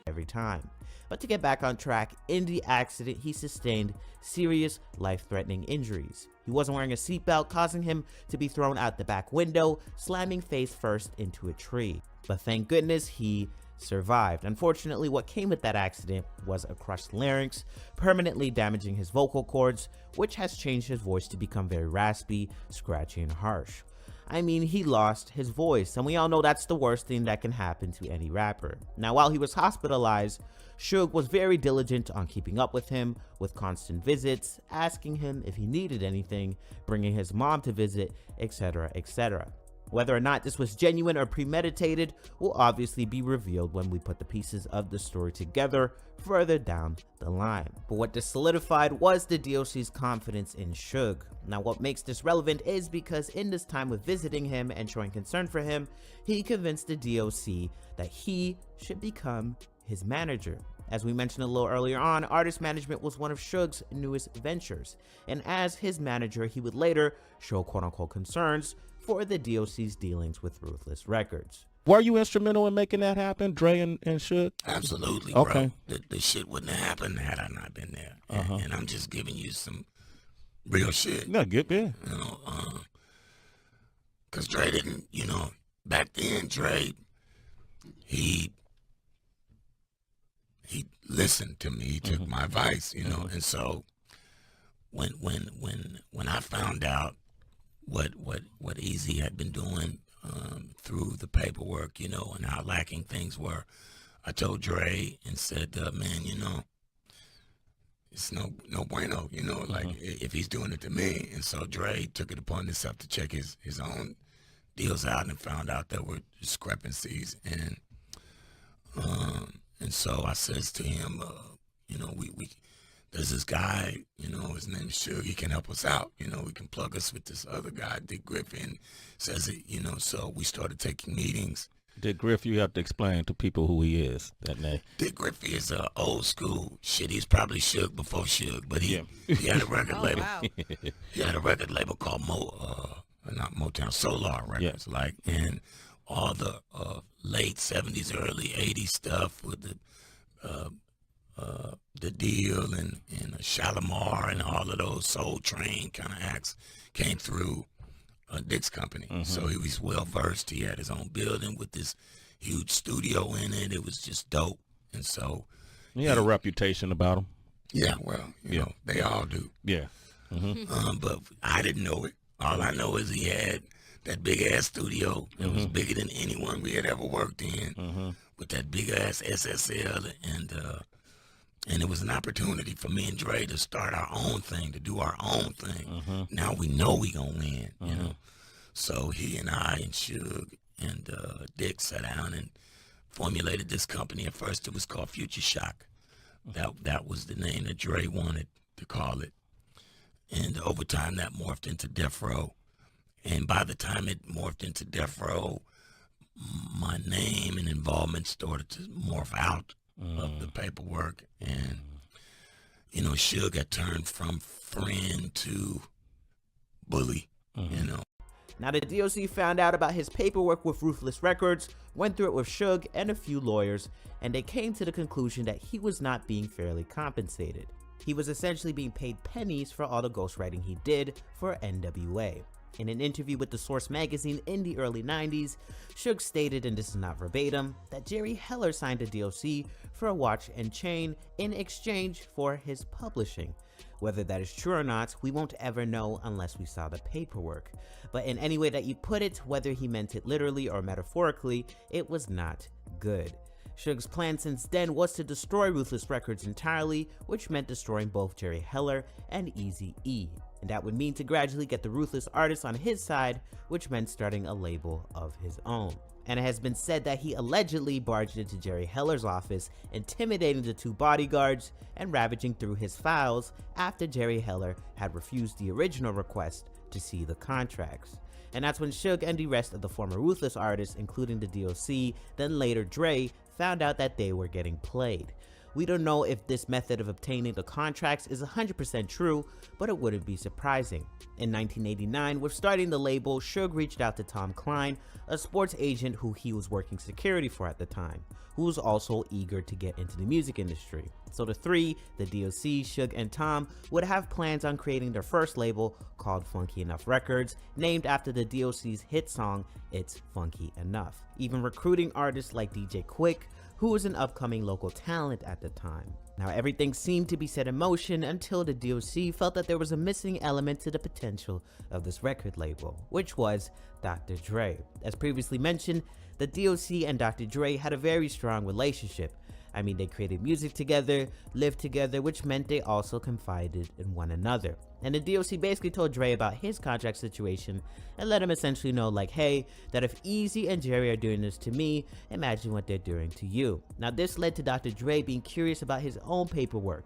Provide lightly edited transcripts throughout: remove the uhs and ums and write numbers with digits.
Every time. But to get back on track, in the accident he sustained serious life-threatening injuries. He wasn't wearing a seatbelt, causing him to be thrown out the back window, slamming face first into a tree. But thank goodness he survived. Unfortunately, what came with that accident was a crushed larynx, permanently damaging his vocal cords, which has changed his voice to become very raspy, scratchy, and harsh. I mean, he lost his voice, and we all know that's the worst thing that can happen to any rapper. Now, while he was hospitalized, Suge was very diligent on keeping up with him, with constant visits, asking him if he needed anything, bringing his mom to visit, etc., etc. Whether or not this was genuine or premeditated will obviously be revealed when we put the pieces of the story together further down the line. But what this solidified was the DOC's confidence in Suge. Now, what makes this relevant is because in this time of visiting him and showing concern for him, he convinced the DOC that he should become his manager. As we mentioned a little earlier on, artist management was one of Suge's newest ventures, and as his manager, he would later show quote-unquote concerns for the DOC's dealings with Ruthless Records. Were you instrumental in making that happen, Dre and Suge? Absolutely, okay. Bro. The shit wouldn't have happened had I not been there. And I'm just giving you some real shit. No, good, yeah. You know, because Dre didn't, back then, Dre, he listened to me. He took my advice, and so when I found out what Easy had been doing through the paperwork, and how lacking things were, I told Dre and said, man, it's no bueno, like if he's doing it to me. And so Dre took it upon himself to check his own deals out and found out there were discrepancies. And so I says to him, there's this guy, his name is Suge, he can help us out, we can plug us with this other guy, Dick Griffin, says it, so we started taking meetings. Dick Griff, you have to explain to people who he is, that name. Dick Griffin is old school shit. He's probably Suge before Suge, but he had a record label. Wow. He had a record label called not Motown, Solar Records, and all the late 70s, early 80s stuff with the Deal and Shalimar and all of those Soul Train kind of acts came through Dick's company. So he was well versed. He had his own building with this huge studio in it. It was just dope. And so he had a reputation about him. Yeah, well, you know, they all do. Yeah. But I didn't know it. All I know is he had that big ass studio. It was bigger than anyone we had ever worked in, with that big ass SSL, and it was an opportunity for me and Dre to start our own thing, to do our own thing. Now we know we gonna win, you know. So he and I and Suge and Dick sat down and formulated this company. At first it was called Future Shock. That was the name that Dre wanted to call it. And over time that morphed into Death Row. And by the time it morphed into Death Row, my name and involvement started to morph out of the paperwork. And, you know, Suge had turned from friend to bully, you know. Now, the DOC found out about his paperwork with Ruthless Records, went through it with Suge and a few lawyers, and they came to the conclusion that he was not being fairly compensated. He was essentially being paid pennies for all the ghostwriting he did for NWA. In an interview with The Source magazine in the early 90s, Suge stated, and this is not verbatim, that Jerry Heller signed a DOC for a watch and chain in exchange for his publishing. Whether that is true or not, we won't ever know unless we saw the paperwork. But in any way that you put it, whether he meant it literally or metaphorically, it was not good. Suge's plan since then was to destroy Ruthless Records entirely, which meant destroying both Jerry Heller and Eazy-E. And that would mean to gradually get the Ruthless artists on his side, which meant starting a label of his own. And it has been said that he allegedly barged into Jerry Heller's office, intimidating the two bodyguards and ravaging through his files after Jerry Heller had refused the original request to see the contracts. And that's when Suge and the rest of the former Ruthless artists, including the DOC, then later Dre, found out that they were getting played. We don't know if this method of obtaining the contracts is 100% true, but it wouldn't be surprising. In 1989, with starting the label, Suge reached out to Tom Klein, a sports agent who he was working security for at the time, who was also eager to get into the music industry. So the three, the DOC, Suge, and Tom, would have plans on creating their first label called Funky Enough Records, named after the DOC's hit song, It's Funky Enough. Even recruiting artists like DJ Quick, who was an upcoming local talent at the time. Now everything seemed to be set in motion until the DOC felt that there was a missing element to the potential of this record label, which was Dr. Dre. As previously mentioned, the DOC and Dr. Dre had a very strong relationship. I mean, they created music together, lived together, which meant they also confided in one another. And the DOC basically told Dre about his contract situation and let him essentially know, like, hey, that if Easy and Jerry are doing this to me, imagine what they're doing to you. Now this led to Dr. Dre being curious about his own paperwork.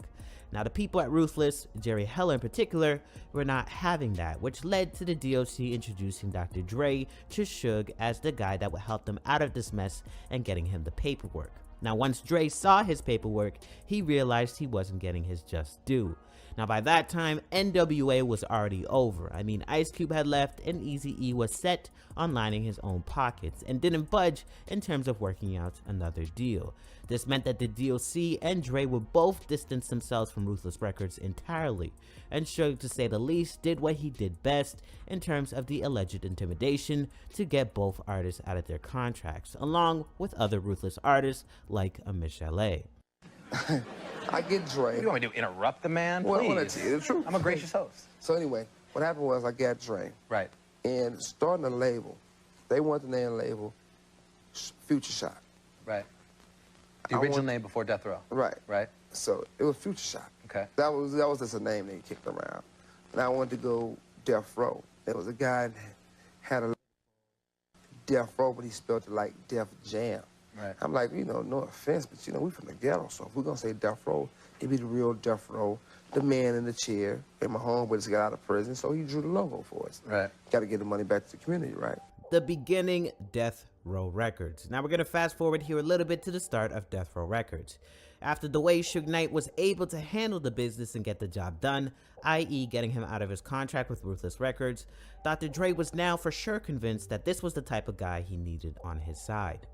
Now the people at Ruthless, Jerry Heller in particular, were not having that, which led to the DOC introducing Dr. Dre to Suge as the guy that would help them out of this mess and getting him the paperwork. Now once Dre saw his paperwork, he realized he wasn't getting his just due. Now by that time, NWA was already over. I mean, Ice Cube had left and Eazy-E was set on lining his own pockets and didn't budge in terms of working out another deal. This meant that the DOC and Dre would both distance themselves from Ruthless Records entirely, and Suge, to say the least, did what he did best in terms of the alleged intimidation to get both artists out of their contracts, along with other Ruthless artists like Amish LA. I get Dre. What do you want me to do, interrupt the man? Well, I want Please. to tell you the truth. I'm a gracious host. So anyway, what happened was I got Dre. Right. And starting a label, they wanted the name label Future Shot. Right. The original name before Death Row. Right. Right. So it was Future Shot. Okay. That was just a name they kicked around. And I wanted to go Death Row. There was a guy that had a Death Row, but he spelled it like Def Jam. Right. I'm like, no offense, but we from the ghetto, so if we're gonna say Death Row, it'd be the real Death Row, the man in the chair. And my homeboy just got out of prison, so he drew the logo for us. Right. Got to get the money back to the community, right? The beginning, Death Row Records. Now we're gonna fast forward here a little bit to the start of Death Row Records. After the way Suge Knight was able to handle the business and get the job done, i.e. getting him out of his contract with Ruthless Records, Dr. Dre was now for sure convinced that this was the type of guy he needed on his side.